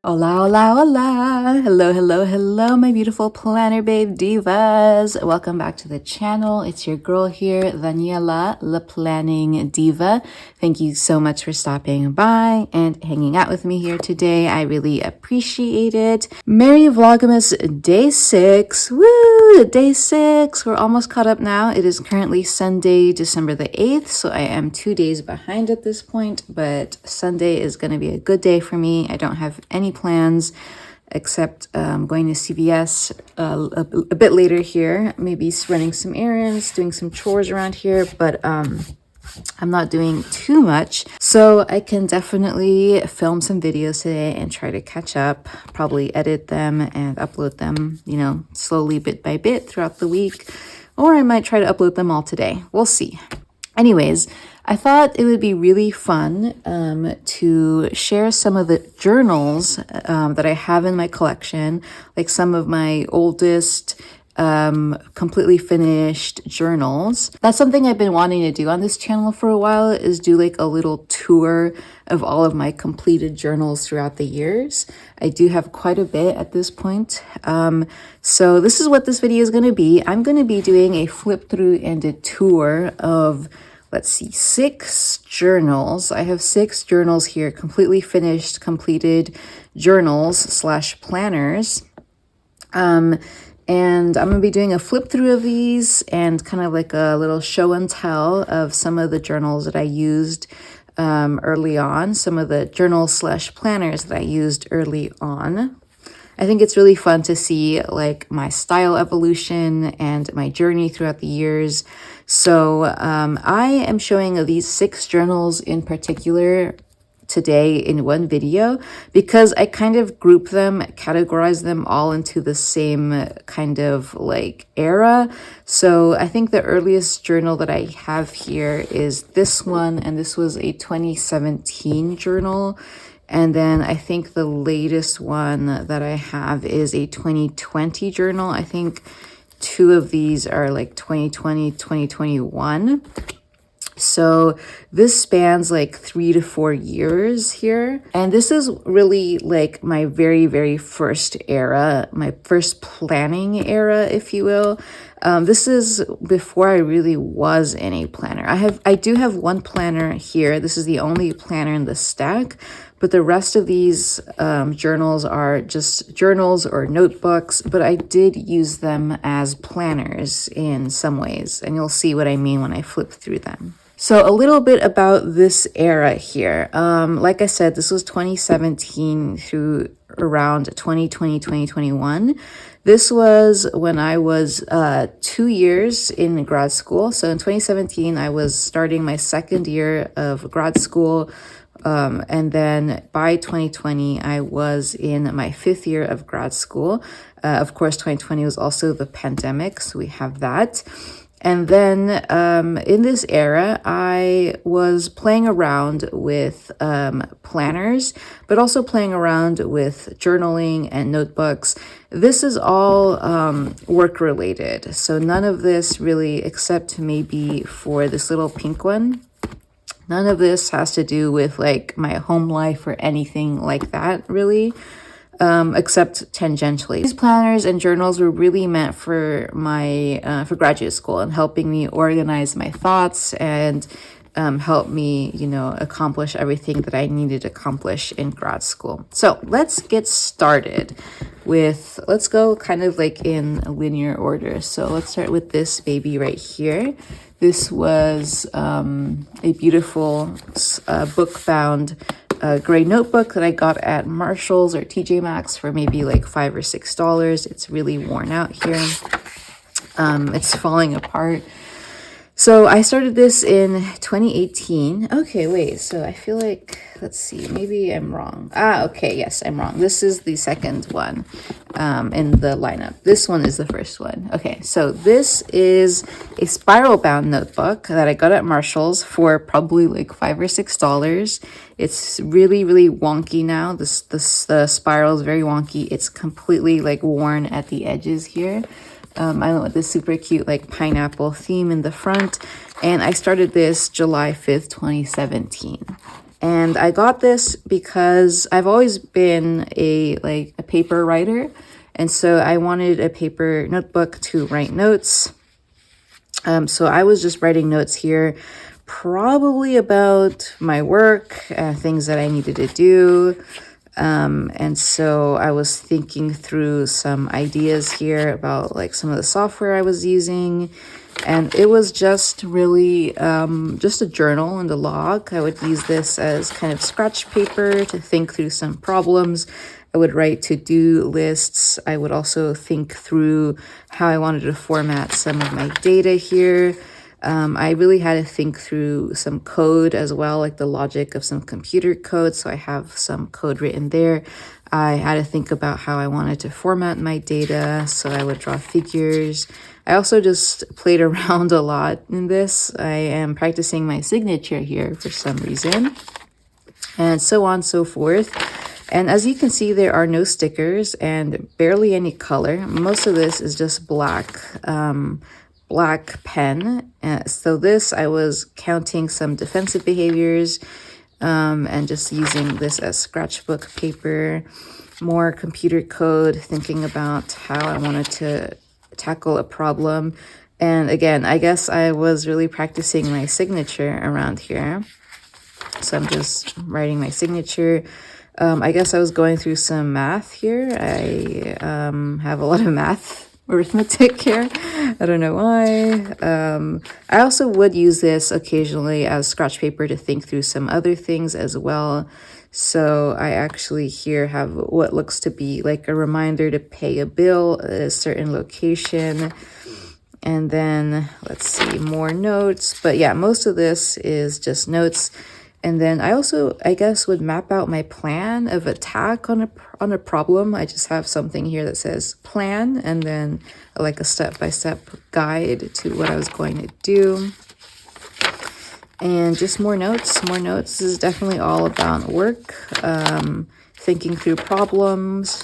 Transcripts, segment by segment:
Hola, hola, hola. Hello, hello, hello, my beautiful planner babe divas. Welcome back to the channel. It's your girl here, Daniela, the planning diva. Thank you so much for stopping by and hanging out with me here today. I really appreciate it. Merry Vlogmas day 6. Woo! Day 6. We're almost caught up now. It is currently Sunday, December the 8th, so I am 2 days behind at this point, but Sunday is going to be a good day for me. I don't have any plans except going to CVS a bit later here, maybe running some errands, doing some chores around here, but I'm not doing too much, so I can definitely film some videos today and try to catch up, probably edit them and upload them, you know, slowly bit by bit throughout the week, or I might try to upload them all today. We'll see. Anyways, I thought it would be really fun to share some of the journals that I have in my collection, like some of my oldest completely finished journals. That's something I've been wanting to do on this channel for a while, is do like a little tour of all of my completed journals throughout the years. I do have quite a bit at this point. So this is what this video is going to be. I'm going to be doing a flip through and a tour of, let's see, 6 journals. I have 6 journals here, completely finished, completed journals slash planners. And I'm going to be doing a flip through of these and kind of like a little show and tell of some of the journals that I used early on, some of the journals slash planners that I used early on. I think it's really fun to see like my style evolution and my journey throughout the years. So I am showing these 6 journals in particular today in one video because I kind of group them, categorize them all into the same kind of like era. So I think the earliest journal that I have here is this one, and this was a 2017 journal. And then I think the latest one that I have is a 2020 journal. I think 2 of these are like 2020, 2021. So this spans like 3 to 4 years here. And this is really like my very, very first era, my first planning era, if you will. This is before I really was in a planner. I do have one planner here. This is the only planner in the stack, but the rest of these journals are just journals or notebooks, but I did use them as planners in some ways, and you'll see what I mean when I flip through them. So a little bit about this era here. Like I said, this was 2017 through around 2020, 2021. This was when I was 2 years in grad school. So in 2017, I was starting my 2nd year of grad school. And then by 2020, I was in my 5th year of grad school. Of course, 2020 was also the pandemic, so we have that. And then in this era, I was playing around with planners, but also playing around with journaling and notebooks. This is all work related. So none of this really, except maybe for this little pink one, none of this has to do with like my home life or anything like that, really. Except tangentially. These planners and journals were really meant for my for graduate school and helping me organize my thoughts and help me, you know, accomplish everything that I needed to accomplish in grad school. So let's get started with, let's go kind of like in a linear order. So let's start with this baby right here. This was a beautiful book-bound gray notebook that I got at Marshall's or TJ Maxx for maybe like $5 or $6. It's really worn out here. It's falling apart. So I started this in 2018. Okay, wait, so I feel like, let's see, maybe I'm wrong. Okay, yes, I'm wrong. This is the second one in the lineup. This one is the first one. Okay, so this is a spiral bound notebook that I got at Marshall's for probably like $5 or $6. It's really, really wonky now. The spiral is very wonky. It's completely like worn at the edges here. I went with this super cute like pineapple theme in the front, and I started this July 5th, 2017. And I got this because I've always been a paper writer. And so I wanted a paper notebook to write notes. So I was just writing notes here, probably about my work, things that I needed to do. And so I was thinking through some ideas here about like some of the software I was using. And it was just really just a journal and a log. I would use this as kind of scratch paper to think through some problems. I would write to-do lists. I would also think through how I wanted to format some of my data here. I really had to think through some code as well, like the logic of some computer code. So I have some code written there. I had to think about how I wanted to format my data. So I would draw figures. I also just played around a lot in this. I am practicing my signature here for some reason, and so on and so forth. And as you can see, there are no stickers and barely any color. Most of this is just black pen. So this, I was counting some defensive behaviors and just using this as scratchbook paper. More computer code, thinking about how I wanted to tackle a problem. And again, I guess I was really practicing my signature around here. So I'm just writing my signature. I guess I was going through some math here. I have a lot of math arithmetic here. I don't know why. I also would use this occasionally as scratch paper to think through some other things as well. So I actually here have what looks to be like a reminder to pay a bill at a certain location. And then let's see, more notes. But yeah, most of this is just notes. And then I also, I guess, would map out my plan of attack on a problem. I just have something here that says plan, and then like a step-by-step guide to what I was going to do. And just more notes, more notes. This is definitely all about work, thinking through problems,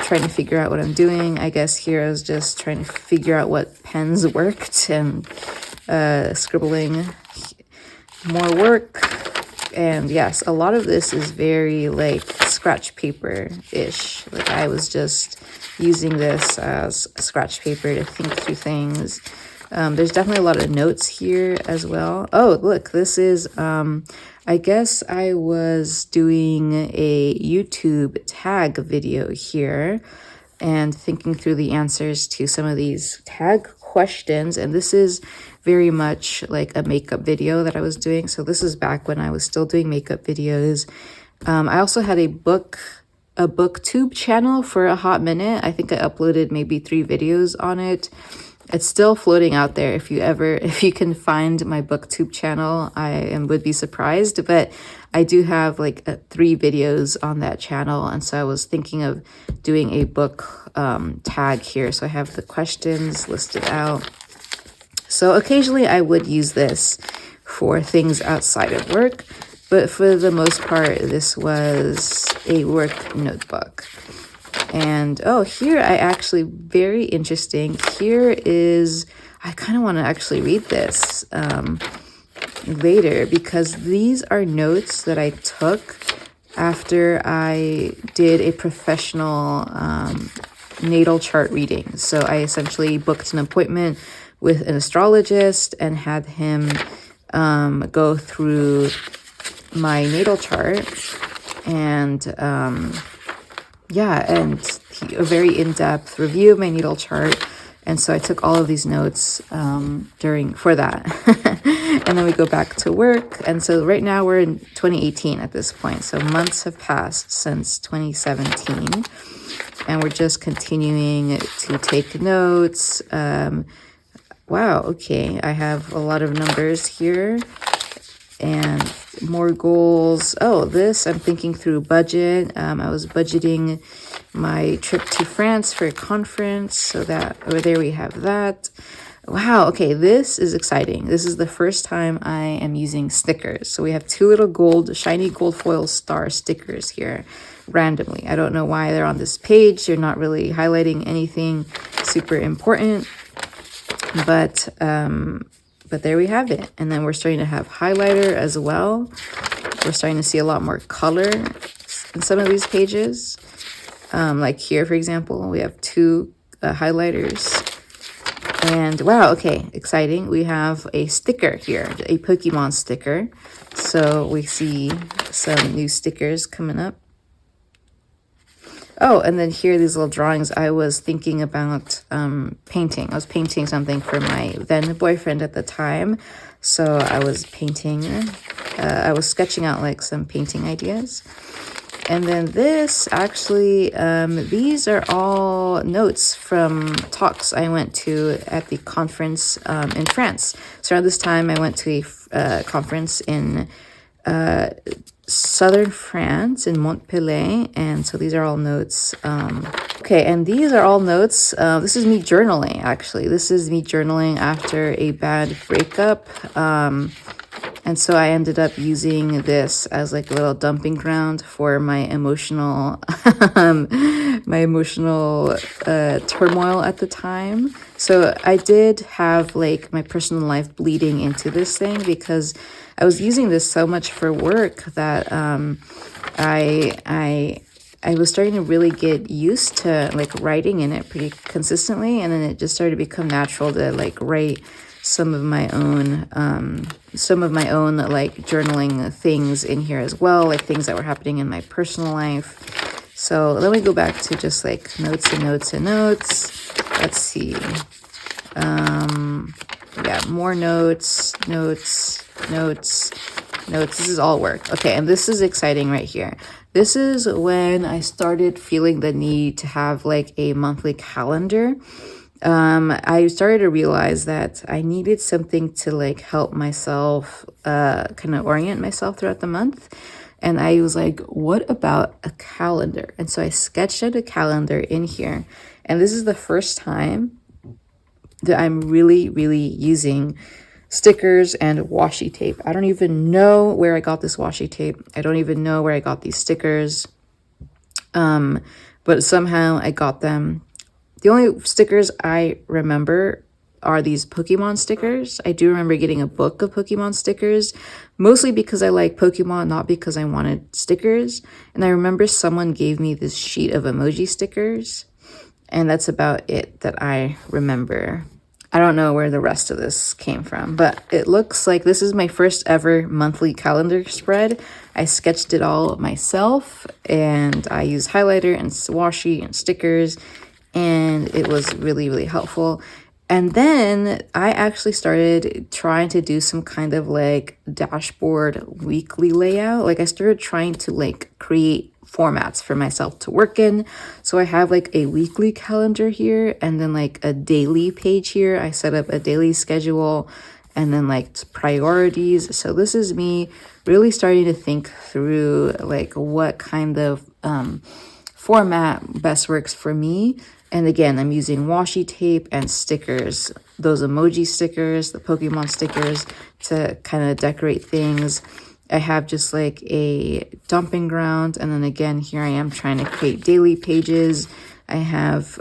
trying to figure out what I'm doing. I guess here I was just trying to figure out what pens worked and scribbling more work. And yes, a lot of this is very like scratch paper-ish. Like I was just using this as scratch paper to think through things. There's definitely a lot of notes here as well. Oh, look, this is, I guess I was doing a YouTube tag video here and thinking through the answers to some of these tag questions. And this is very much like a makeup video that I was doing. So this is back when I was still doing makeup videos. I also had a booktube channel for a hot minute. I think I uploaded maybe 3 videos on it. It's still floating out there. If you can find my booktube channel, I would be surprised. But I do have like 3 videos on that channel. And so I was thinking of doing a book tag here. So I have the questions listed out. So occasionally I would use this for things outside of work. But for the most part, this was a work notebook. And oh, here I actually, very interesting. Here is, I kind of want to actually read this later because these are notes that I took after I did a professional natal chart reading. So I essentially booked an appointment with an astrologist and had him go through my natal chart and yeah, and a very in-depth review of my natal chart. And so I took all of these notes for that. And then we go back to work. And so right now we're in 2018 at this point. So months have passed since 2017. And we're just continuing to take notes. Wow, okay. I have a lot of numbers here. And more goals. Oh, this, I'm thinking through budget. I was budgeting my trip to France for a conference. So that, over there we have that. Wow, okay, this is exciting. This is the first time I am using stickers. So we have 2 little shiny gold foil star stickers here randomly. I don't know why they're on this page. They're not really highlighting anything super important. But But there we have it. And then we're starting to have highlighter as well. We're starting to see a lot more color in some of these pages. Like here, for example, we have 2 highlighters. And wow, okay, exciting. We have a sticker here, a Pokemon sticker. So we see some new stickers coming up. Oh, and then here, these little drawings. I was thinking about painting. I was painting something for my then boyfriend at the time. So I was painting, I was sketching out like some painting ideas. And then this actually, these are all notes from talks I went to at the conference in France. So around this time, I went to a conference in southern France in Montpellier, and so these are all notes. Okay, and these are all notes. This is me journaling, actually. This is me journaling after a bad breakup. And so I ended up using this as like a little dumping ground for my emotional turmoil at the time. So I did have like my personal life bleeding into this thing because I was using this so much for work that I was starting to really get used to like writing in it pretty consistently, and then it just started to become natural to like write some of my own like journaling things in here as well, like things that were happening in my personal life. So let me go back to just like notes and notes and notes. Let's see. Yeah, more notes. This is all work. Okay, and this is exciting right here. This is when I started feeling the need to have like a monthly calendar. I started to realize that I needed something to like help myself kind of orient myself throughout the month. And I was like, what about a calendar? And so I sketched out a calendar in here. And this is the first time that I'm really using stickers and washi tape. I don't even know where I got this washi tape. I don't even know where I got these stickers. But somehow I got them. The only stickers I remember are these Pokemon stickers. I do remember getting a book of Pokemon stickers, mostly because I like Pokemon, not because I wanted stickers. And I remember someone gave me this sheet of emoji stickers, and that's about it that I remember. I don't know where the rest of this came from, but it looks like this is my first ever monthly calendar spread. I sketched it all myself, and I used highlighter and washi and stickers, and it was really helpful. And then I actually started trying to do some kind of like dashboard weekly layout. Like I started trying to like create formats for myself to work in. So I have like a weekly calendar here, and then like a daily page here. I set up a daily schedule, and then like priorities. So this is me really starting to think through like what kind of format best works for me. And again, I'm using washi tape and stickers, those emoji stickers, the Pokemon stickers, to kind of decorate things. I have just like a dumping ground. And then again, here I am trying to create daily pages. I have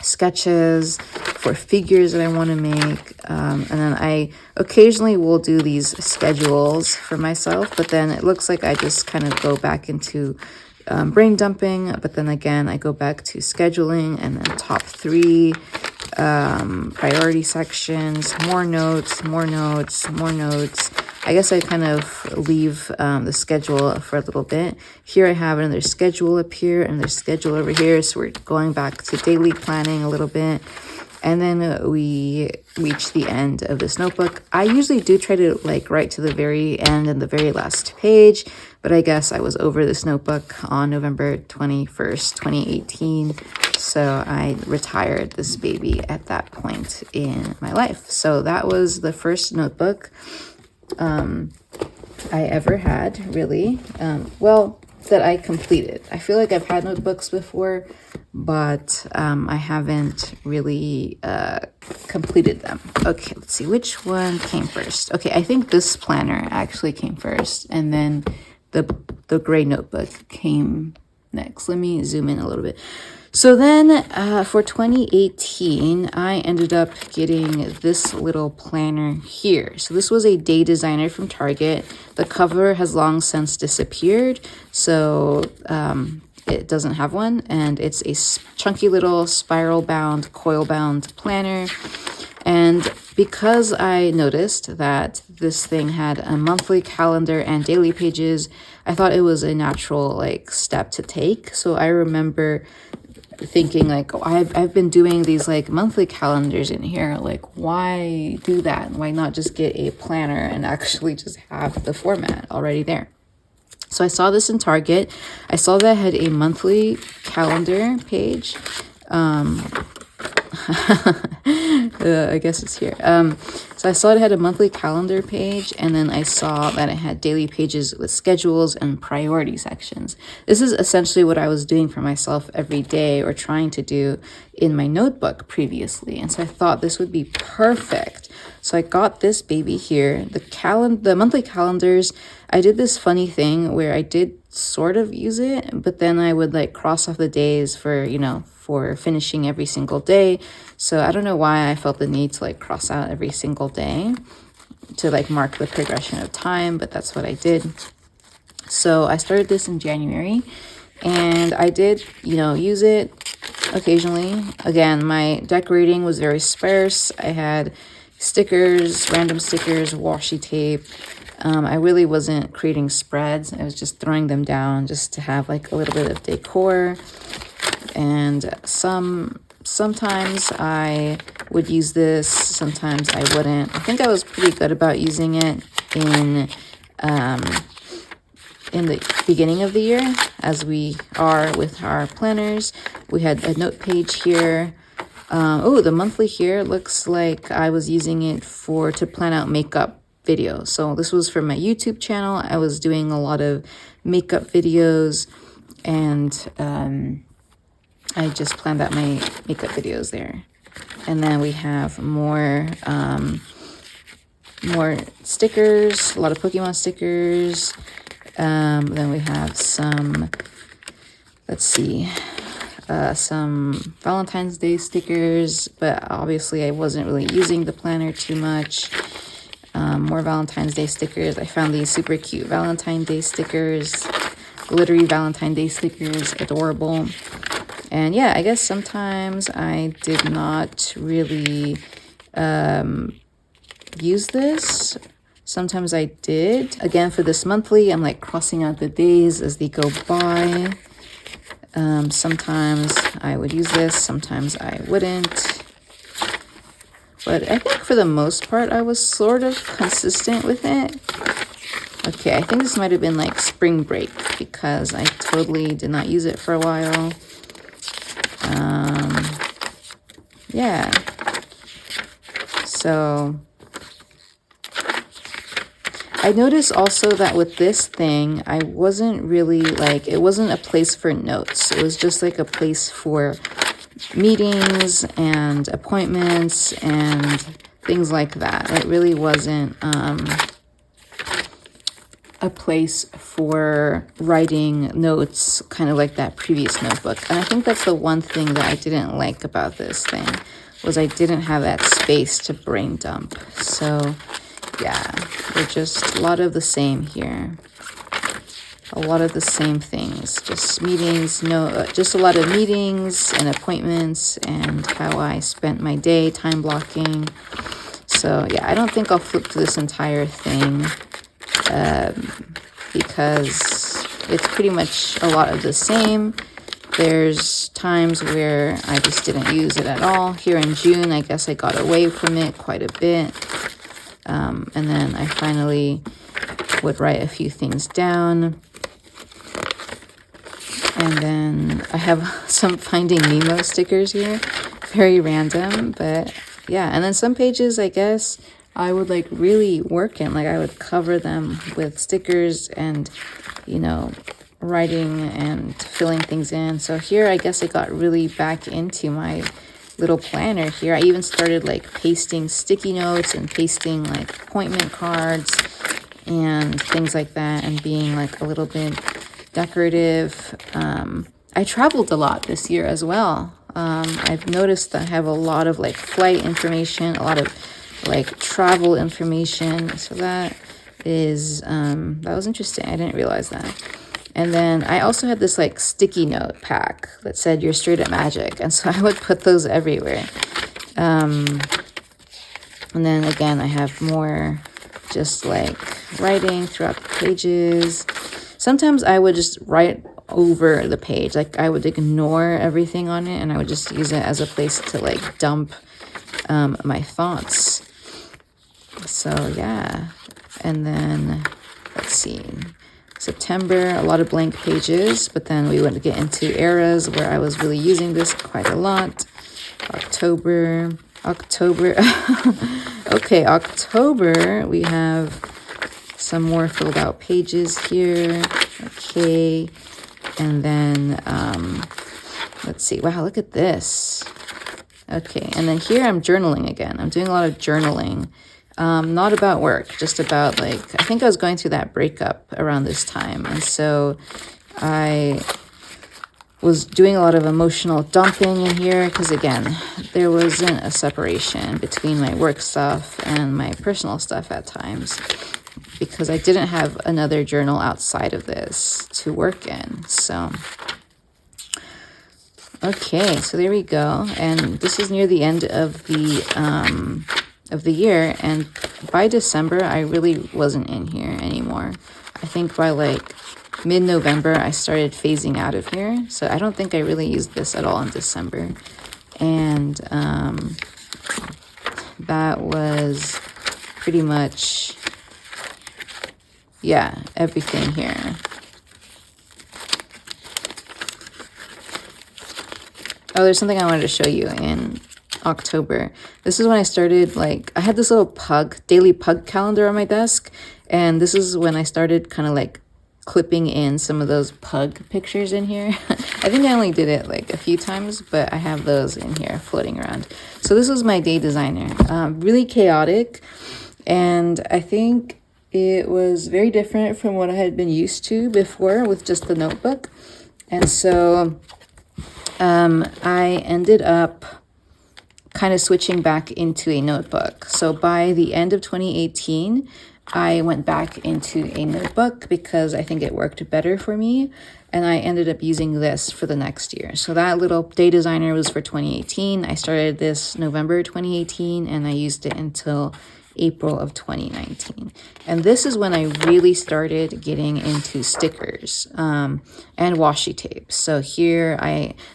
sketches for figures that I want to make. And then I occasionally will do these schedules for myself, but then it looks like I just kind of go back into brain dumping, but then again I go back to scheduling, and then top 3 priority sections, more notes. I guess I kind of leave the schedule for a little bit. Here I have another schedule up here and there's schedule over here, so we're going back to daily planning a little bit. And then we reach the end of this notebook. I usually do try to like write to the very end and the very last page, but I guess I was over this notebook on November 21st, 2018. So I retired this baby at that point in my life. So that was the first notebook I ever had, really. That I completed. I feel like I've had notebooks before, but I haven't really completed them. Okay, let's see, which one came first? Okay, I think this planner actually came first, and then the gray notebook came next. Let me zoom in a little bit. So then for 2018, I ended up getting this little planner here. So this was a day designer from Target. The cover has long since disappeared, so it doesn't have one, and it's a chunky little spiral bound, coil bound planner. And because I noticed that this thing had a monthly calendar and daily pages, I thought it was a natural like step to take. So I remember thinking like, oh, I've been doing these like monthly calendars in here, like why do that? Why not just get a planner and actually just have the format already there? So I saw this in Target. I saw that it had a monthly calendar page. I guess it's here. So I saw it had a monthly calendar page, and then I saw that it had daily pages with schedules and priority sections. This is essentially what I was doing for myself every day, or trying to do in my notebook previously. And so I thought this would be perfect. So I got this baby here. The monthly calendars, I did this funny thing where I did sort of use it, but then I would like cross off the days for, for finishing every single day. So I don't know why I felt the need to like cross out every single day to like mark the progression of time, but that's what I did. So I started this in January, and I did, use it occasionally. Again, my decorating was very sparse. I had stickers, random stickers, washi tape. I really wasn't creating spreads. I was just throwing them down just to have like a little bit of decor. And sometimes I would use this, sometimes I wouldn't. I think I was pretty good about using it in the beginning of the year, as we are with our planners. We had a note page here. The monthly here looks like I was using it to plan out makeup videos. So this was for my YouTube channel. I was doing a lot of makeup videos, and I just planned out my makeup videos there. And then we have more stickers, a lot of Pokemon stickers. Then we have some, some Valentine's Day stickers, but obviously I wasn't really using the planner too much. More Valentine's Day stickers. I found these super cute Valentine's Day stickers, glittery Valentine's Day stickers, adorable. And yeah, I guess sometimes I did not really use this. Sometimes I did. Again, for this monthly, I'm like crossing out the days as they go by. Sometimes I would use this, sometimes I wouldn't. But I think for the most part, I was sort of consistent with it. Okay, I think this might have been like spring break, because I totally did not use it for a while. Yeah. So I noticed also that with this thing, I wasn't really like, it wasn't a place for notes. It was just like a place for meetings and appointments and things like that. It really wasn't a place for writing notes, kind of like that previous notebook. And I think that's the one thing that I didn't like about this thing, was I didn't have that space to brain dump. So yeah, they're just a lot of the same here. A lot of the same things, just meetings, just a lot of meetings and appointments, and how I spent my day, time blocking. So yeah, I don't think I'll flip through this entire thing, because it's pretty much a lot of the same. There's times where I just didn't use it at all. Here in June, I guess I got away from it quite a bit. And then I finally would write a few things down. And then I have some Finding Nemo stickers here. Very random, but yeah. And then some pages, I guess, I would like really work in. Like I would cover them with stickers and, writing and filling things in. So here, I guess I got really back into my little planner here. I even started like pasting sticky notes and pasting like appointment cards and things like that, and being like a little bit decorative. I traveled a lot this year as well. I've noticed that I have a lot of like flight information, a lot of like travel information. So that is, that was interesting. I didn't realize that. And then I also had this like sticky note pack that said you're straight at magic. And so I would put those everywhere. And then again, I have more just like writing throughout the pages. Sometimes I would just write over the page. Like I would ignore everything on it and I would just use it as a place to like dump my thoughts. So yeah. And then let's see. September, a lot of blank pages, but then we went to get into eras where I was really using this quite a lot. October. Okay, October, we have some more filled out pages here. Okay, and then, let's see. Wow, look at this. Okay, and then here I'm journaling again. I'm doing a lot of journaling. Not about work, just about like, I think I was going through that breakup around this time. And so I was doing a lot of emotional dumping in here because again, there wasn't a separation between my work stuff and my personal stuff at times because I didn't have another journal outside of this to work in. So, okay, so there we go. And this is near the end of the year. And by December, I really wasn't in here anymore. I think by like mid-November, I started phasing out of here. So I don't think I really used this at all in December. And that was pretty much, yeah, everything here. Oh, there's something I wanted to show you in October. This is when I started, like, I had this little daily pug calendar on my desk. And this is when I started kind of like clipping in some of those pug pictures in here. I think I only did it like a few times, but I have those in here floating around. So this was my day designer. Really chaotic. And I think it was very different from what I had been used to before with just the notebook. And so I ended up kind of switching back into a notebook. So by the end of 2018, I went back into a notebook because I think it worked better for me. And I ended up using this for the next year. So that little day designer was for 2018. I started this November 2018 and I used it until April of 2019. And this is when I really started getting into stickers and washi tape. So here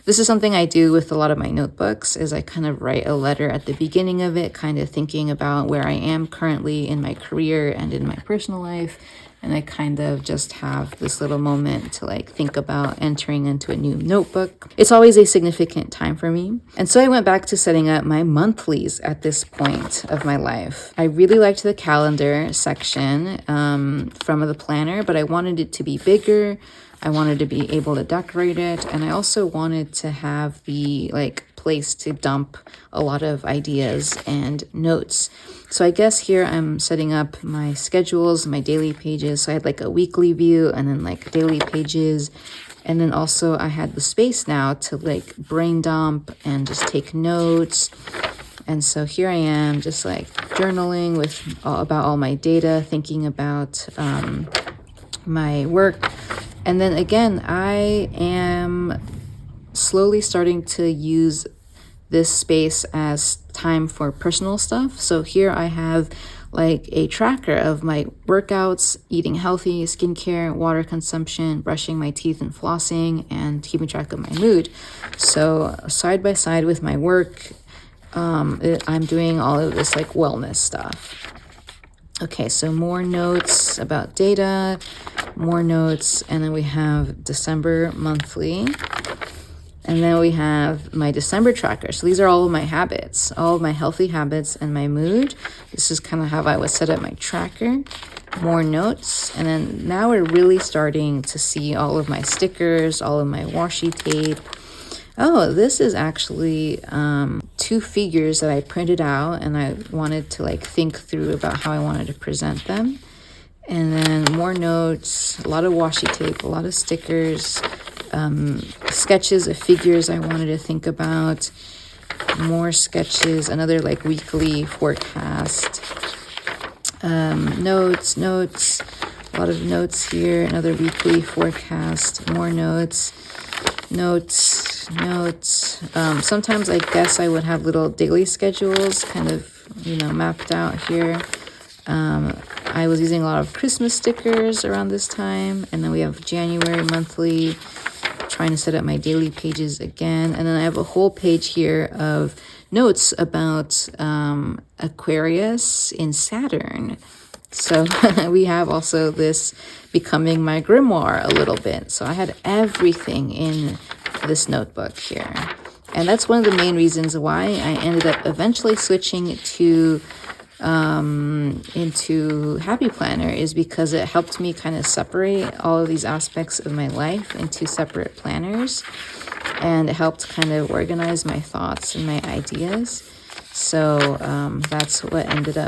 this is something I do with a lot of my notebooks is I kind of write a letter at the beginning of it, kind of thinking about where I am currently in my career and in my personal life. And I kind of just have this little moment to like think about entering into a new notebook. It's always a significant time for me. And so I went back to setting up my monthlies at this point of my life. I really liked the calendar section from the planner, but I wanted it to be bigger. I wanted to be able to decorate it. And I also wanted to have the like place to dump a lot of ideas and notes. So I guess here I'm setting up my schedules, my daily pages. So I had like a weekly view and then like daily pages. And then also I had the space now to like brain dump and just take notes. And so here I am just like journaling about all my data, thinking about my work. And then again, I am slowly starting to use this space as time for personal stuff. So here I have like a tracker of my workouts, eating healthy, skincare, water consumption, brushing my teeth and flossing, and keeping track of my mood. So side by side with my work, I'm doing all of this like wellness stuff. Okay, so more notes about data, more notes, and then we have December monthly. And then we have my December tracker. So these are all of my habits, all of my healthy habits and my mood. This is kind of how I would set up my tracker. More notes. And then now we're really starting to see all of my stickers, all of my washi tape. Oh, this is actually 2 figures that I printed out and I wanted to like think through about how I wanted to present them. And then more notes, a lot of washi tape, a lot of stickers. sketches of figures I wanted to think about, more sketches, another like weekly forecast, notes, a lot of notes here, another weekly forecast, more notes. Sometimes I guess I would have little daily schedules kind of, mapped out here. I was using a lot of Christmas stickers around this time, and then we have January monthly, trying to set up my daily pages again, and then I have a whole page here of notes about Aquarius in Saturn. So we have also this becoming my grimoire a little bit. So I had everything in this notebook here. And that's one of the main reasons why I ended up eventually switching to into Happy Planner, is because it helped me kind of separate all of these aspects of my life into separate planners, and it helped kind of organize my thoughts and my ideas. So that's why I ended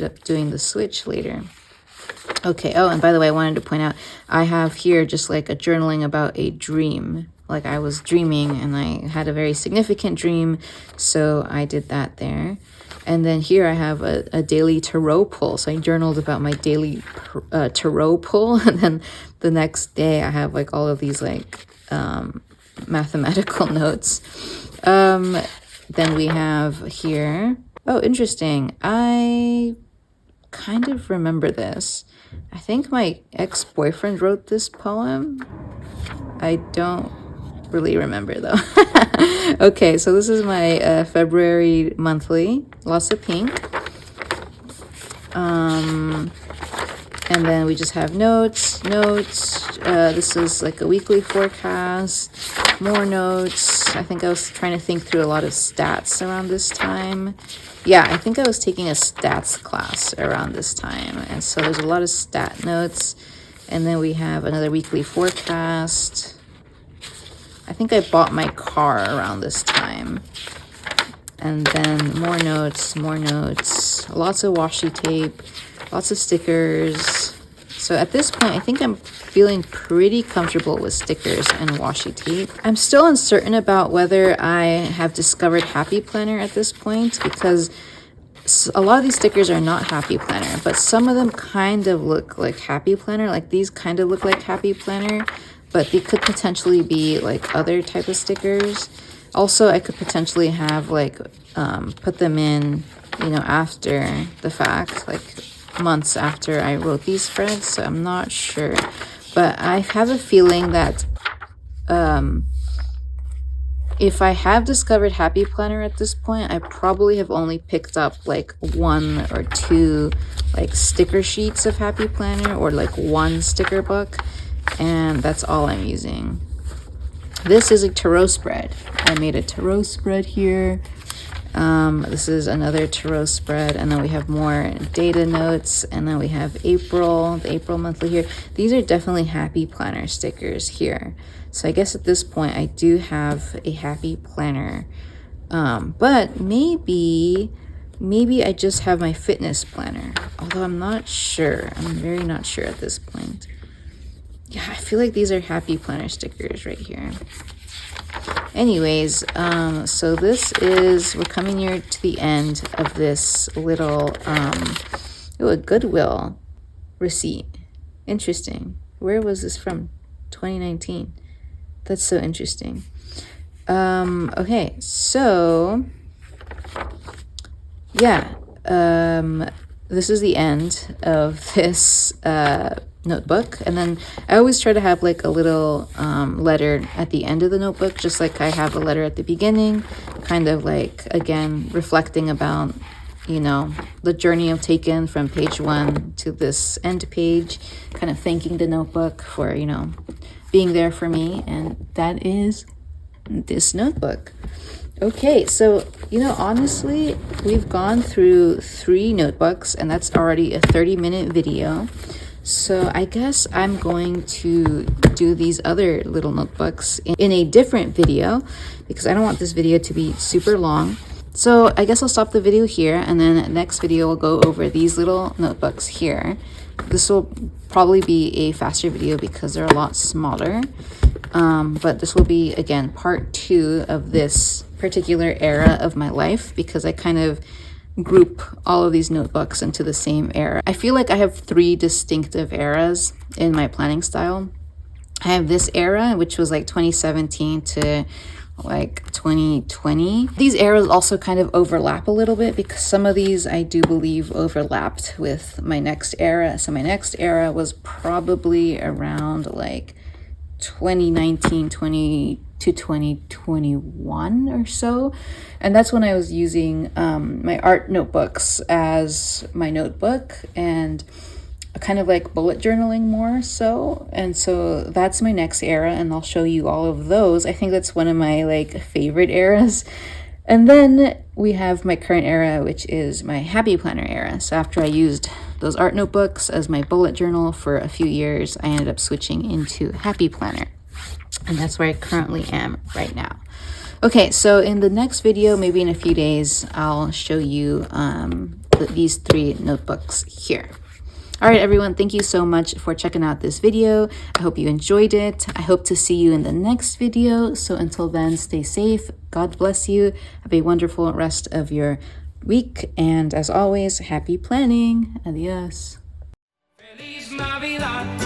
up doing the switch later. Okay, oh, and by the way, I wanted to point out, I have here just like a journaling about a dream. Like I was dreaming and I had a very significant dream, so I did that there. And then here I have a daily tarot pull. So I journaled about my daily tarot pull. And then the next day I have like all of these like mathematical notes. Then we have here, oh, interesting. I kind of remember this. I think my ex-boyfriend wrote this poem. I don't really remember though. Okay, so this is my February monthly, lots of pink. And then we just have notes. This is like a weekly forecast, more notes. I think I was trying to think through a lot of stats around this time. Yeah, I think I was taking a stats class around this time. And so there's a lot of stat notes. And then we have another weekly forecast. I think I bought my car around this time. And then more notes, lots of washi tape, lots of stickers. So at this point, I think I'm feeling pretty comfortable with stickers and washi tape. I'm still uncertain about whether I have discovered Happy Planner at this point, because a lot of these stickers are not Happy Planner, but some of them kind of look like Happy Planner. Like these kind of look like Happy Planner, but they could potentially be like other type of stickers. Also, I could potentially have like put them in, after the fact, like months after I wrote these spreads. So I'm not sure, but I have a feeling that if I have discovered Happy Planner at this point, I probably have only picked up like 1 or 2 like sticker sheets of Happy Planner, or like 1 sticker book, and that's all I'm using. This is a tarot spread. I made a tarot spread here. This is another tarot spread, and then we have more data notes, and then we have the April monthly here. These are definitely Happy Planner stickers here. So I guess at this point I do have a Happy Planner, but maybe I just have my fitness planner, although I'm not sure. I'm very not sure at this point. Yeah, I feel like these are Happy Planner stickers right here. Anyways, so we're coming near to the end of this little, a Goodwill receipt. Interesting. Where was this from? 2019. That's so interesting. Okay, so, yeah, this is the end of this, notebook. And then I always try to have like a little letter at the end of the notebook, just like I have a letter at the beginning, kind of like, again, reflecting about, the journey I've taken from page 1 to this end page, kind of thanking the notebook for, being there for me. And that is this notebook. Okay, so, honestly, we've gone through 3 notebooks, and that's already a 30-minute video. So I guess I'm going to do these other little notebooks in a different video, because I don't want this video to be super long. So I guess I'll stop the video here, and then next video we'll go over these little notebooks here. This will probably be a faster video because they're a lot smaller. But this will be, again, part 2 of this particular era of my life, because I kind of group all of these notebooks into the same era. I feel like I have 3 distinctive eras in my planning style. I have this era, which was like 2017 to like 2020. These eras also kind of overlap a little bit, because some of these I do believe overlapped with my next era. So my next era was probably around like 2019 to 2021 or so, and that's when I was using my art notebooks as my notebook, and kind of like bullet journaling more so. And so that's my next era, and I'll show you all of those. I think that's one of my like favorite eras. And then we have my current era, which is my happy planner era. So after I used those art notebooks as my bullet journal for a few years, I ended up switching into happy planner, and that's where I currently am right now. Okay, so in the next video, maybe in a few days, I'll show you these 3 notebooks here. All right, everyone, thank you so much for checking out this video. I hope you enjoyed it. I hope to see you in the next video. So until then, stay safe. God bless you. Have a wonderful rest of your week. And as always, happy planning. Adios. Feliz Navidad.